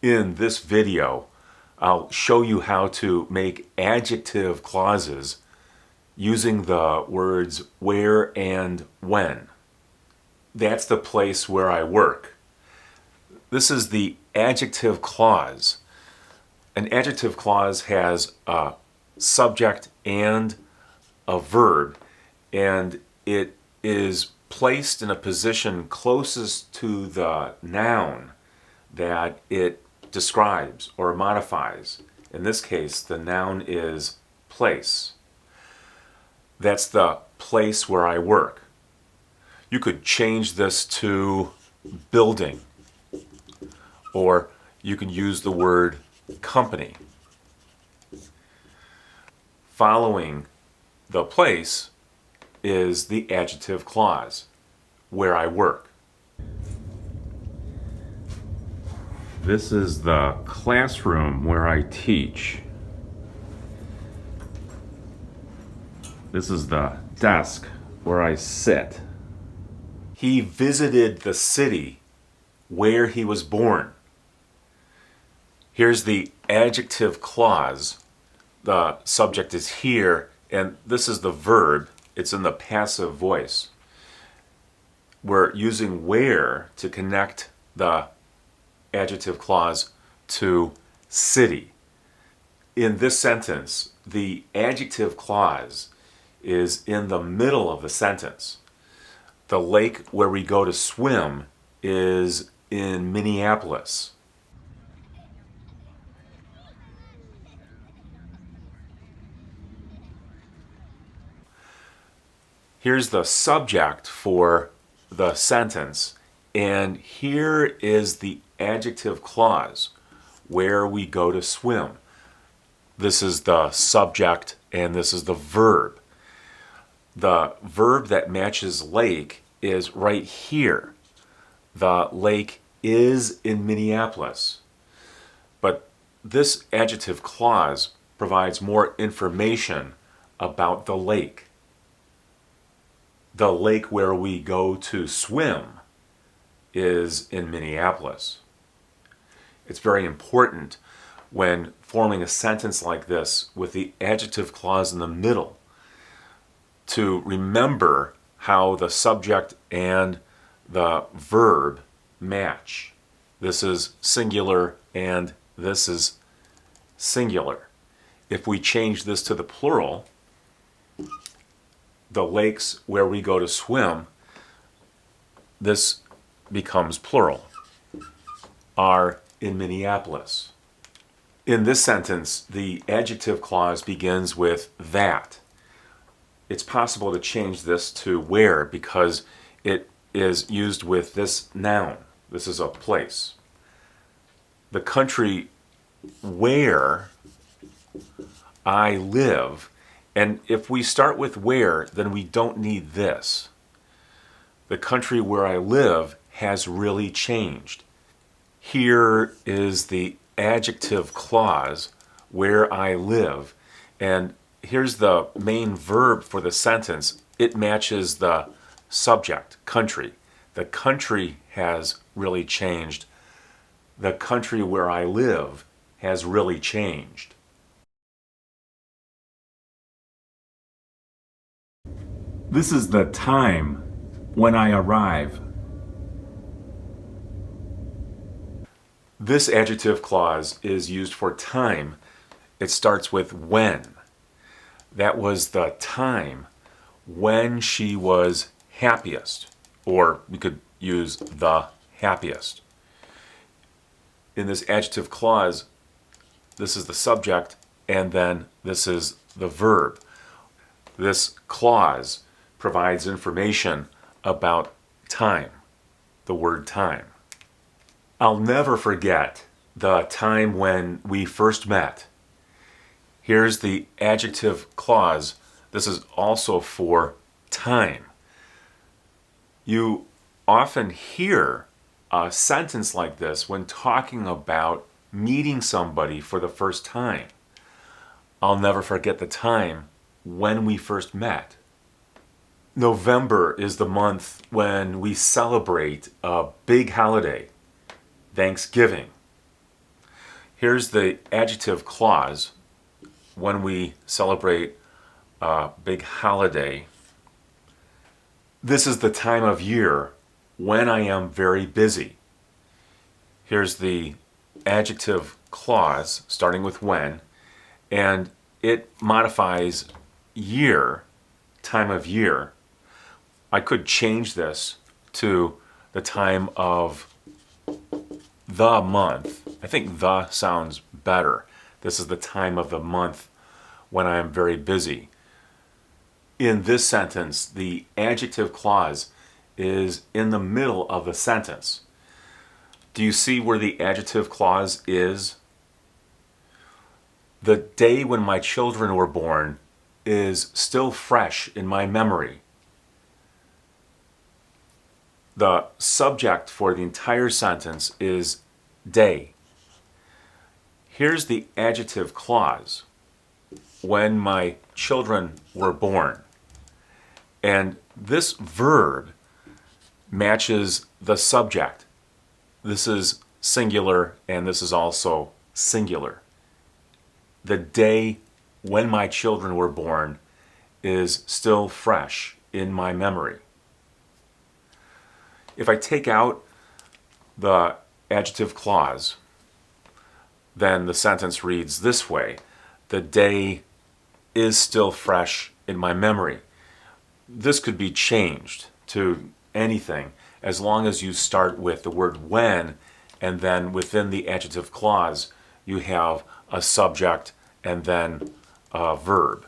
In this video, I'll show you how to make adjective clauses using the words where and when. That's the place where I work. This is the adjective clause. An adjective clause has a subject and a verb, and it is placed in a position closest to the noun that it describes or modifies. In this case, the noun is place. That's the place where I work. You could change this to building, or you can use the word company. Following the place is the adjective clause, where I work. This is the classroom where I teach. This is the desk where I sit. He visited the city where he was born. Here's the adjective clause. The subject is here, and this is the verb. It's in the passive voice. We're using where to connect the adjective clause to city. In this sentence, the adjective clause is in the middle of the sentence. The lake where we go to swim is in Minneapolis. Here's the subject for the sentence, and here is the adjective clause, where we go to swim. This is the subject and this is the verb. The verb that matches lake is right here. The lake is in Minneapolis. But this adjective clause provides more information about the lake. The lake where we go to swim is in Minneapolis. It's very important when forming a sentence like this with the adjective clause in the middle to remember how the subject and the verb match. This is singular and this is singular. If we change this to the plural, the lakes where we go to swim, this becomes plural, are in Minneapolis. In this sentence, the adjective clause begins with that. It's possible to change this to where because it is used with this noun. This is a place. The country where I live, and if we start with where, then we don't need this. The country where I live has really changed. Here is the adjective clause, where I live, and here's the main verb for the sentence. It matches the subject, country. The country has really changed. The country where I live has really changed. This is the time when I arrive. This adjective clause is used for time. It starts with when. That was the time when she was happiest, or we could use the happiest. In this adjective clause, this is the subject, and then this is the verb. This clause provides information about time, the word time. I'll never forget the time when we first met. Here's the adjective clause. This is also for time. You often hear a sentence like this when talking about meeting somebody for the first time. I'll never forget the time when we first met. November is the month when we celebrate a big holiday, Thanksgiving. Here's the adjective clause when we celebrate a big holiday. This is the time of year when I am very busy. Here's the adjective clause starting with when, and it modifies year, time of year. I could change this to the time of the month. I think the sounds better. This is the time of the month when I am very busy. In this sentence, the adjective clause is in the middle of the sentence. Do you see where the adjective clause is? The day when my children were born is still fresh in my memory. The subject for the entire sentence is day. Here's the adjective clause, when my children were born. And this verb matches the subject. This is singular and this is also singular. The day when my children were born is still fresh in my memory. If I take out the adjective clause, then the sentence reads this way: the day is still fresh in my memory. This could be changed to anything as long as you start with the word when, and then within the adjective clause you have a subject and then a verb.